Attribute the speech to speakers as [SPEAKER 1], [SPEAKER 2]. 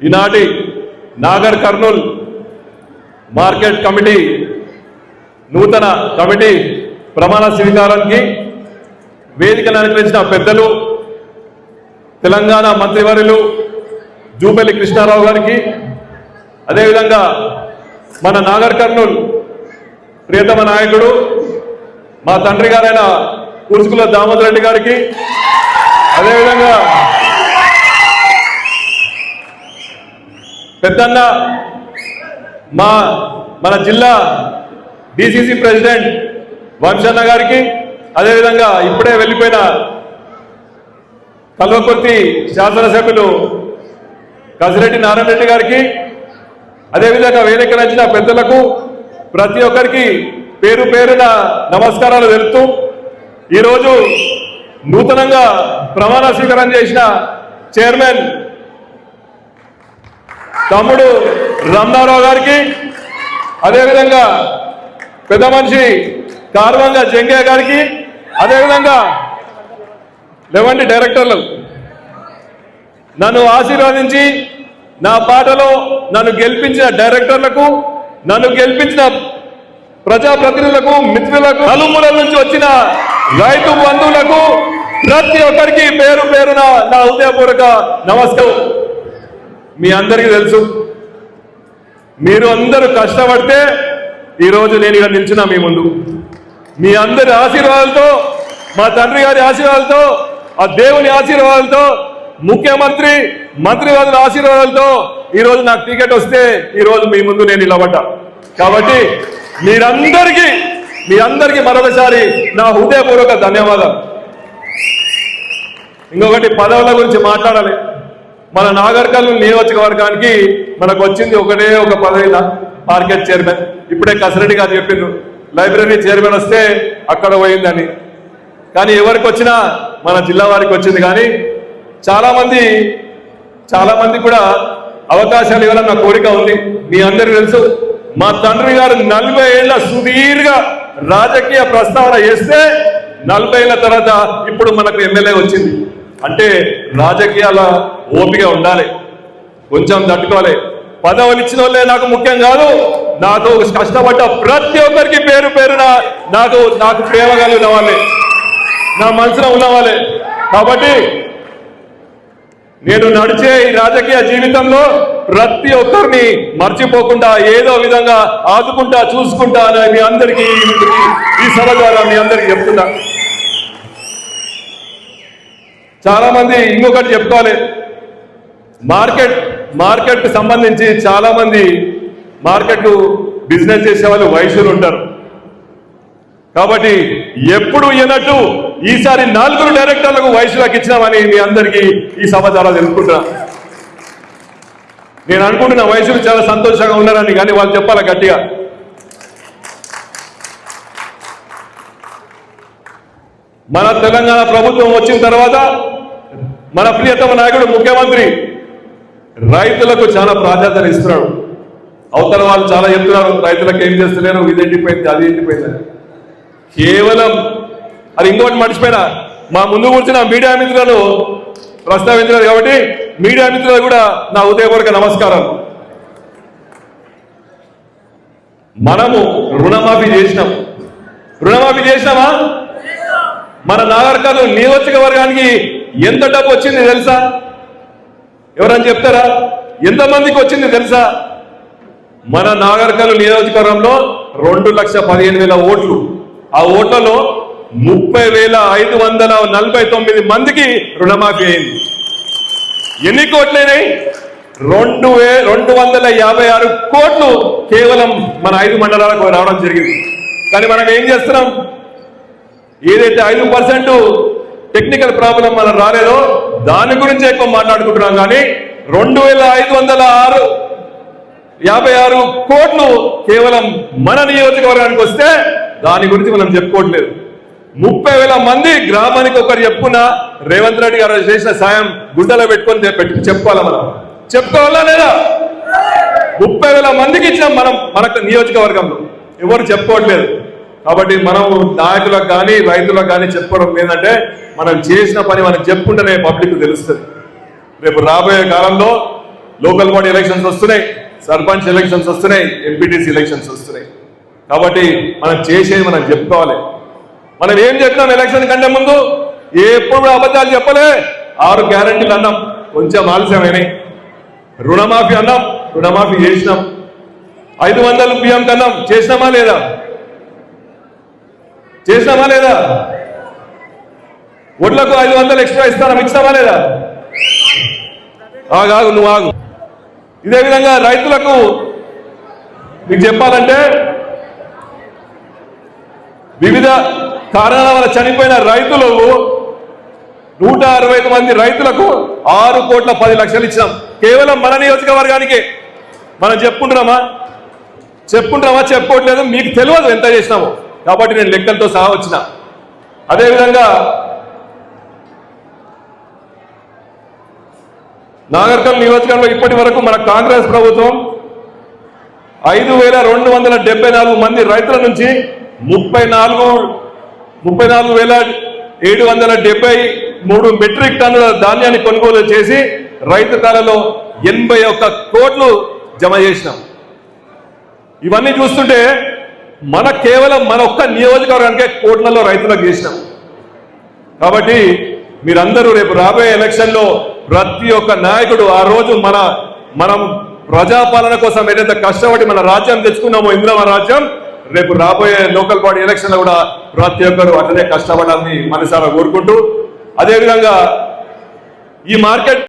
[SPEAKER 1] ఈనాటి Nagar Kurnool market committee నూతన committee ప్రమాణ స్వీకారానికి వేదికను అలంకరించిన పెద్దలు తెలంగాణ మంత్రివర్యులు జూపల్లి కృష్ణారావు గారికి, అదేవిధంగా మన నాగర్ కర్నూల్ ప్రియతమ నాయకుడు మా తండ్రి గారైన కుర్చుకుల దామోదర్ రెడ్డి గారికి, అదేవిధంగా పెద్దన్న మన జిల్లా డిసిసి ప్రెసిడెంట్ వంశన్న గారికి, అదేవిధంగా ఇప్పుడే వెళ్ళిపోయిన కల్వకుర్తి శాసనసభ్యులు కసిరెడ్డి నారాయణ రెడ్డి గారికి, అదేవిధంగా వేదిక నచ్చిన పెద్దలకు ప్రతి ఒక్కరికి పేరు పేరున నమస్కారాలు తెలుపుతూ ఈరోజు నూతనంగా ప్రమాణ స్వీకారం చేసిన చైర్మన్ తమ్ముడు రమణారావు గారికి, అదేవిధంగా పెద్ద మనిషి కార్వంగ జంగయ్య గారికి, అదేవిధంగా లెవెంటీ డైరెక్టర్లు నన్ను ఆశీర్వదించి నా పాటలో నన్ను గెలిపించిన డైరెక్టర్లకు, నన్ను గెలిపించిన ప్రజాప్రతినిధులకు, మిత్రులకు, నలుమూల నుంచి వచ్చిన రైతు బంధువులకు ప్రతి ఒక్కరికి పేరు పేరున నా హృదయపూర్వక నమస్కారం. మీ అందరికీ తెలుసు, మీరు అందరూ కష్టపడితే ఈరోజు నేను ఇక్కడ నిల్చున్నా మీ ముందు. మీ అందరి ఆశీర్వాదాలతో, మా తండ్రి గారి ఆశీర్వాదాలతో, ఆ దేవుని ఆశీర్వాదాలతో, ముఖ్యమంత్రి మంత్రివర్యుల ఆశీర్వాదాలతో ఈరోజు నాకు టికెట్ వస్తే ఈరోజు మీ ముందు నేను నిలబడ్డా. కాబట్టి మీ అందరికీ మరొకసారి నా హృదయపూర్వక ధన్యవాదాలు. ఇంకొకటి పదవుల గురించి మాట్లాడాలి. మన నాగర్ కర్నూల్ నియోజకవర్గానికి మనకు వచ్చింది ఒకటే ఒక పదవి, మార్కెట్ చైర్మన్. ఇప్పుడే కసిరెడ్డి గారు చెప్పిండ్రు లైబ్రరీ చైర్మన్ వస్తే అక్కడ పోయిందని. కానీ ఎవరికి వచ్చినా మన జిల్లా వారికి వచ్చింది. కానీ చాలా మంది కూడా అవకాశాలు ఇవ్వాలన్న కోరిక ఉంది. మీ అందరికీ తెలుసు, మా తండ్రి గారు 40 ఏళ్ల సుదీర్ఘ రాజకీయ ప్రస్తావన చేస్తే 40 ఏళ్ల తర్వాత ఇప్పుడు మనకు ఎమ్మెల్యే వచ్చింది. అంటే రాజకీయాల ఓపిక ఉండాలి, కొంచెం తట్టుకోవాలి. పదవులు ఇచ్చిన వాళ్ళే నాకు ముఖ్యం కాదు, నాకు కష్టపడ్డ ప్రతి ఒక్కరికి పేరు పేరున నాకు ప్రేమ కలిగిన వాళ్ళే, నా మనసులో ఉన్న వాళ్ళే. కాబట్టి నేను నడిచే ఈ రాజకీయ జీవితంలో ప్రతి ఒక్కరిని మర్చిపోకుండా ఏదో విధంగా ఆదుకుంటా, చూసుకుంటా అని మీ అందరికీ ఈ సభ ద్వారా మీ అందరికీ చెప్తున్నా. చాలా మంది ఇంకొకటి చెప్పుకోవాలి, మార్కెట్ సంబంధించి చాలా మంది మార్కెట్ బిజినెస్ చేసే వాళ్ళు వయసులు ఉంటారు. కాబట్టి ఎప్పుడు వినట్టు ఈసారి 4 డైరెక్టర్లకు వయసులకు ఇచ్చినామని మీ అందరికీ ఈ సభ ద్వారా తెలుసుకుంటున్నా. నేను అనుకుంటున్నా వయసులు చాలా సంతోషంగా ఉన్నారని, కానీ వాళ్ళు చెప్పాలి గట్టిగా. మన తెలంగాణ ప్రభుత్వం వచ్చిన తర్వాత మన ప్రియతమ నాయకుడు ముఖ్యమంత్రి రైతులకు చాలా ప్రాధాన్యత ఇస్తున్నాడు. అవతల వాళ్ళు చాలా చెప్తున్నారు రైతులకు ఏం చేస్తలేరు, ఇది ఎండిపోయింది, అది ఎండిపోయింది. కేవలం అది ఇంకోటి మర్చిపోయినా, మా ముందు కూర్చున్న మీడియా మిత్రులను ప్రస్తావించారు. కాబట్టి మీడియా మిత్రులు కూడా నా హృదయపూర్వక నమస్కారం. మనము రుణమాఫీ చేసినామా? మన నాగర్ కర్నూల్ నియోజకవర్గానికి ఎంత డబ్బు వచ్చింది తెలుసా? ఎవరని చెప్తారా? ఎంతమందికి వచ్చింది తెలుసా? మన నాగర్ కర్నూల్ నియోజకవర్గంలో 2,15,000 ఓట్లు. ఆ ఓట్లలో 30,549 మందికి రుణమాఫీ అయింది. ఎన్ని కోట్లైనాయి? 256 కోట్లు కేవలం మన 5 మండలాలకు రావడం జరిగింది. కానీ మనం ఏం చేస్తున్నాం? ఏదైతే 5% టెక్నికల్ ప్రాబ్లం మనం రాలేదో దాని గురించి ఎక్కువ మాట్లాడుకుంటున్నాం. కానీ 2,556 కోట్లు కేవలం మన నియోజకవర్గానికి వస్తే దాని గురించి మనం చెప్పుకోవట్లేదు. 30,000 మంది గ్రామానికి ఒకరు చెప్పుకున్నా రేవంత్ రెడ్డి గారు చేసిన సాయం గుండెలో పెట్టుకొని చెప్పుకోవాలా? మనం చెప్పుకోవాలా లేదా? 30,000 మందికి ఇచ్చాం మన నియోజకవర్గంలో, ఎవరు చెప్పుకోవట్లేదు. కాబట్టి మనం నాయకులకు కానీ రైతులకు కానీ చెప్పుకోవడం ఏంటంటే మనం చేసిన పని మనం చెప్పుకుంటేనే పబ్లిక్ తెలుస్తుంది. రేపు రాబోయే కాలంలో లోకల్ బాడీ ఎలక్షన్స్ వస్తున్నాయి, సర్పంచ్ ఎలక్షన్స్ వస్తున్నాయి, ఎంపీటీసీ ఎలక్షన్స్ వస్తున్నాయి. కాబట్టి మనం చేసేది మనం చెప్పుకోవాలి. మనం ఏం చెప్పినాం ఎలక్షన్ కంటే ముందు? ఎప్పుడు అబద్ధాలు చెప్పలే. 6 గ్యారంటీలు అన్నాం, కొంచెం ఆలస్యమైనాయి. రుణమాఫీ అన్నాం, రుణమాఫీ చేసినాం. 500 బియ్యం కన్నాం, చేసినామా లేదా? చేసినామా లేదా? ఒడ్లకు 500 ఎక్స్ట్రా ఇస్తారా, ఇచ్చినామా లేదా? ఆగు, నువ్వు ఆగు. ఇదే విధంగా రైతులకు మీకు చెప్పాలంటే వివిధ కారణాల వల్ల చనిపోయిన రైతులు 165 మంది రైతులకు 6,10,00,000 ఇచ్చినాం. కేవలం మన నియోజకవర్గానికే. మనం చెప్పుకుంటున్నామా? చెప్పుకోవట్లేదు. మీకు తెలియదు ఎంత చేసినామో. కాబట్టి నేను లెక్కలతో సహా వచ్చిన. అదేవిధంగా నాగర్కల్ నియోజకవర్గంలో ఇప్పటి వరకు మన కాంగ్రెస్ ప్రభుత్వం 5,274 మంది రైతుల నుంచి 34,773 మెట్రిక్ టన్నుల ధాన్యాన్ని కొనుగోలు చేసి రైతు ఖాతాలో 81 కోట్లు జమ చేసినాం. ఇవన్నీ చూస్తుంటే కేవలం మన ఒక్క నియోజకవర్గానికే కోట్లలో రైతులకు చేసినాం. కాబట్టి మీరందరూ రేపు రాబోయే ఎలక్షన్లో ప్రతి ఒక్క నాయకుడు ఆ రోజు మనం ప్రజాపాలన కోసం ఏదైతే కష్టపడి మన రాజ్యం తెచ్చుకున్నామో, ఇందిరమ్మ రాజ్యం, రేపు రాబోయే లోకల్ బాడీ ఎలక్షన్ లో కూడా ప్రతి ఒక్కరు అట్లనే కష్టపడాలని మనసారా కోరుకుంటూ, అదేవిధంగా ఈ మార్కెట్